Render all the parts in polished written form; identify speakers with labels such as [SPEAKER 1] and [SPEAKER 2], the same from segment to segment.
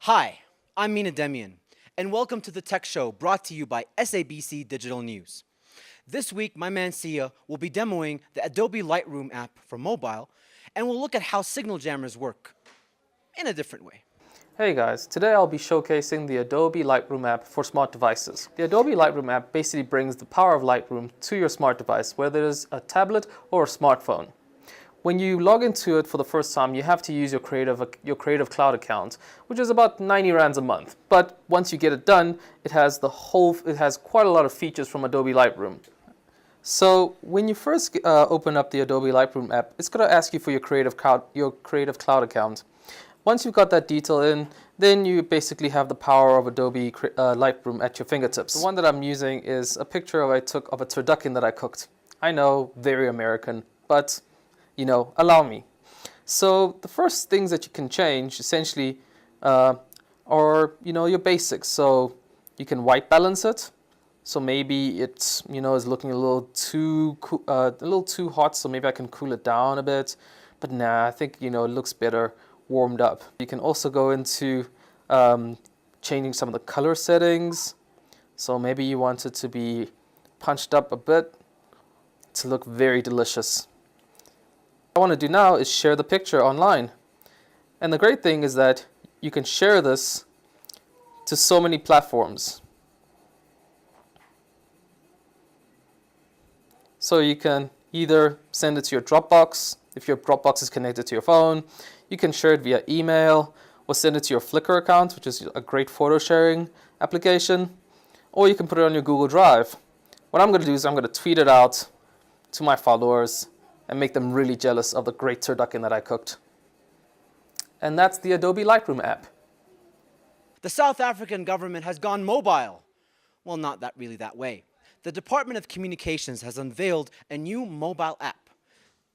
[SPEAKER 1] Hi, I'm Mina Demian, and welcome to the Tech Show brought to you by SABC Digital News. This week, my man Sia will be demoing the Adobe Lightroom app for mobile, and we'll look at how signal jammers work in a different way.
[SPEAKER 2] Hey guys, today I'll be showcasing the Adobe Lightroom app for smart devices. The Adobe Lightroom app basically brings the power of Lightroom to your smart device, whether it is a tablet or a smartphone. When you log into it for the first time, you have to use your Creative Cloud account, which is about 90 rands a month. But once you get it done, it has quite a lot of features from Adobe Lightroom. So when you first open up the Adobe Lightroom app, it's going to ask you for your Creative Cloud account. Once you've got that detail in, then you basically have the power of Adobe Lightroom at your fingertips. The one that I'm using is a picture I took of a turducken that I cooked. I know, very American, but allow me. So the first things that you can change essentially are your basics. So you can white balance it. So maybe it's is looking a little too hot. So maybe I can cool it down a bit. But nah, I think it looks better warmed up. You can also go into changing some of the color settings. So maybe you want it to be punched up a bit to look very delicious. What I want to do now is share the picture online. And the great thing is that you can share this to so many platforms. So you can either send it to your Dropbox, if your Dropbox is connected to your phone. You can share it via email, or send it to your Flickr account, which is a great photo sharing application. Or you can put it on your Google Drive. What I'm going to do is I'm going to tweet it out to my followers and make them really jealous of the great turducken that I cooked. And that's the Adobe Lightroom app.
[SPEAKER 1] The South African government has gone mobile. Well, not really that way. The Department of Communications has unveiled a new mobile app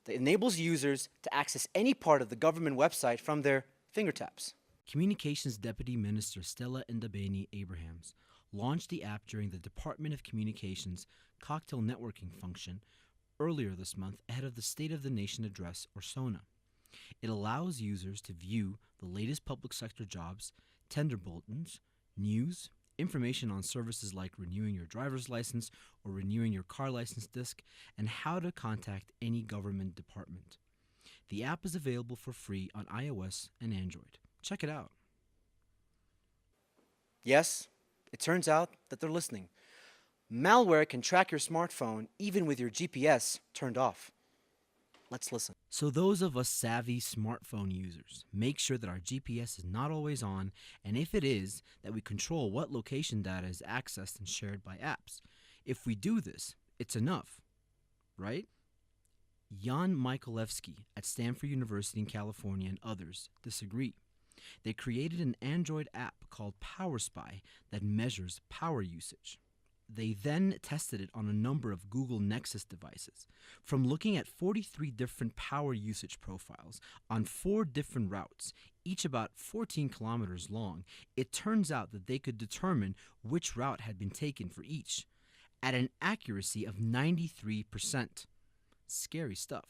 [SPEAKER 1] that enables users to access any part of the government website from their fingertips. Communications Deputy Minister Stella Ndabeni Abrahams launched the app during the Department of Communications cocktail networking function earlier this month ahead of the State of the Nation Address, or SONA. It allows users to view the latest public sector jobs, tender bulletins, news, information on services like renewing your driver's license or renewing your car license disc, and how to contact any government department. The app is available for free on iOS and Android. Check it out. Yes, it turns out that they're listening. Malware can track your smartphone even with your GPS turned off. Let's listen. So those of us savvy smartphone users, make sure that our GPS is not always on, and if it is, that we control what location data is accessed and shared by apps. If we do this, it's enough, right? Jan Michalewski at Stanford University in California and others disagree. They created an Android app called PowerSpy that measures power usage. They then tested it on a number of Google Nexus devices. From looking at 43 different power usage profiles on 4 different routes, each about 14 kilometers long, it turns out that they could determine which route had been taken for each, at an accuracy of 93%. Scary stuff.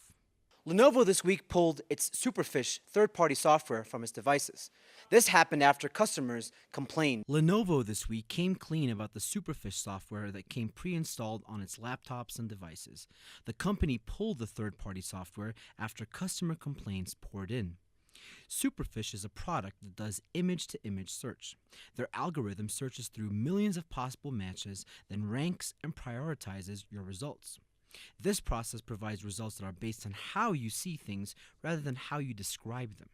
[SPEAKER 1] Lenovo this week pulled its Superfish third-party software from its devices. This happened after customers complained. Lenovo this week came clean about the Superfish software that came pre-installed on its laptops and devices. The company pulled the third-party software after customer complaints poured in. Superfish is a product that does image-to-image search. Their algorithm searches through millions of possible matches, then ranks and prioritizes your results. This process provides results that are based on how you see things rather than how you describe them.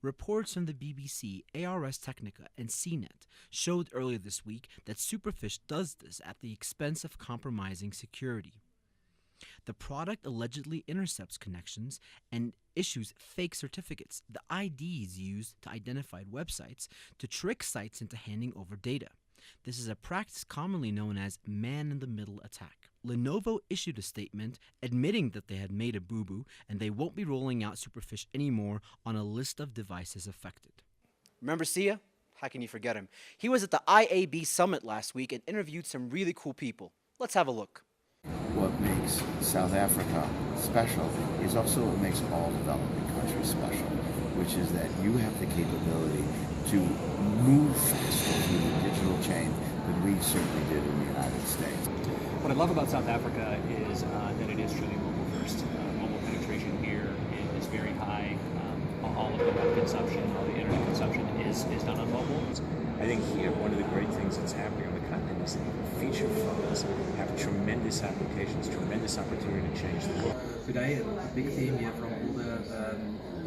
[SPEAKER 1] Reports from the BBC, ARS Technica, and CNET showed earlier this week that Superfish does this at the expense of compromising security. The product allegedly intercepts connections and issues fake certificates, the IDs used to identify websites, to trick sites into handing over data. This is a practice commonly known as man-in-the-middle attack. Lenovo issued a statement admitting that they had made a boo-boo and they won't be rolling out Superfish anymore on a list of devices affected. Remember Sia? How can you forget him? He was at the IAB Summit last week and interviewed some really cool people. Let's have a look.
[SPEAKER 3] What makes South Africa special is also what makes all developing countries special. which is that you have the capability to move faster through the digital chain than we certainly did in the United States.
[SPEAKER 4] What I love about South Africa is that it is truly mobile first. Mobile penetration here is very high. All of the web consumption, all the internet consumption is done on mobile.
[SPEAKER 5] I think here one of the great things that's happening on the continent is that feature phones have tremendous applications, tremendous opportunity to change the world.
[SPEAKER 6] Today, a big theme here from all the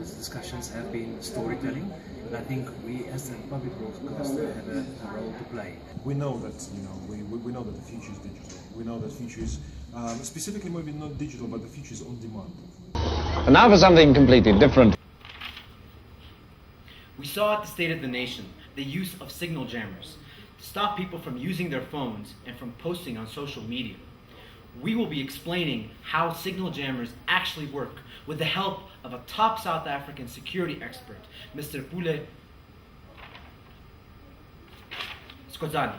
[SPEAKER 6] discussions have been storytelling, and I think we, as the public broadcaster, have a role to play.
[SPEAKER 7] We know that we know that the future is digital. We know that the future is specifically maybe not digital, but the future is on demand.
[SPEAKER 8] And now for something completely different.
[SPEAKER 1] We saw at the State of the Nation the use of signal jammers to stop people from using their phones and from posting on social media. We will be explaining how signal jammers actually work with the help of a top South African security expert, Mr. Pule Skozani.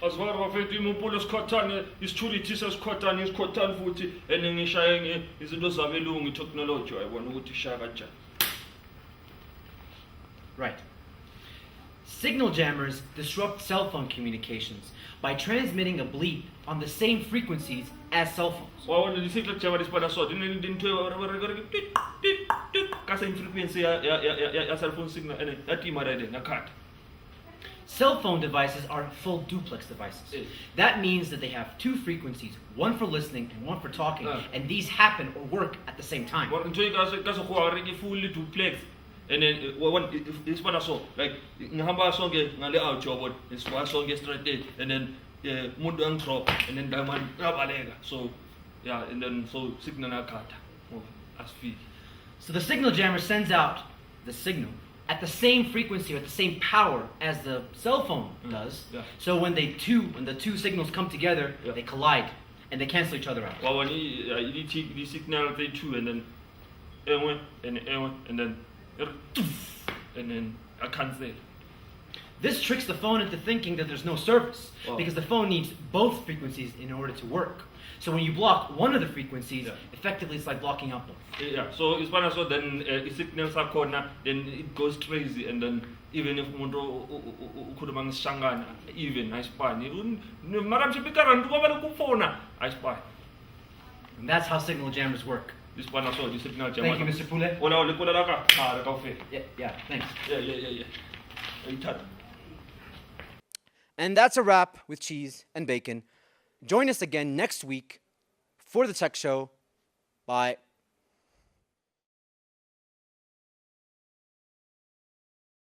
[SPEAKER 9] Asifaka bafethu impolo sikhothane isithulithisa sikhothane isikhothane futhi eningishaye izinto zabelungu itechnology ayibona ukuthi ishaya kanjani.
[SPEAKER 1] Right. Signal jammers disrupt cell phone communications by transmitting a bleep on the same frequencies as cell phones.
[SPEAKER 9] Wawona isignal jammer isipana so into ka same frequency ya cell phone signal ene yatima rede ngakhatha.
[SPEAKER 1] Cell phone devices are full duplex devices. That means that they have two frequencies, one for listening and one for talking, and these happen or work at the same time.
[SPEAKER 9] Fully duplex. And then it's what I saw. Like ngihamba sonke ngale audio board, it's what sonke straight dead, and then mood and drop, and then diamond abalega. So yeah, and then so signal akata as feed.
[SPEAKER 1] So the signal jammer sends out the signal at the same frequency or at the same power as the cell phone does.
[SPEAKER 9] Yeah.
[SPEAKER 1] So when the two signals come together, they collide and they cancel each other out.
[SPEAKER 9] Well, when the signal they two, and then and then I can't say.
[SPEAKER 1] This tricks the phone into thinking that there's no service because the phone needs both frequencies in order to work. So when you block one of the frequencies, effectively it's like blocking out both.
[SPEAKER 9] Yeah, so it's one so then it signals are corner, then it goes crazy, and then even if umuntu ukhuluma ngisishangana, even I spy. Mara mshibikara ndukubala kufona I spy.
[SPEAKER 1] And that's how signal jammers work.
[SPEAKER 9] This one also the signal
[SPEAKER 1] jammer. Thank you, Mr. Pule. Yeah, thanks.
[SPEAKER 9] Yeah.
[SPEAKER 1] And that's a wrap with cheese and bacon. Join us again next week for the Tech Show. Bye.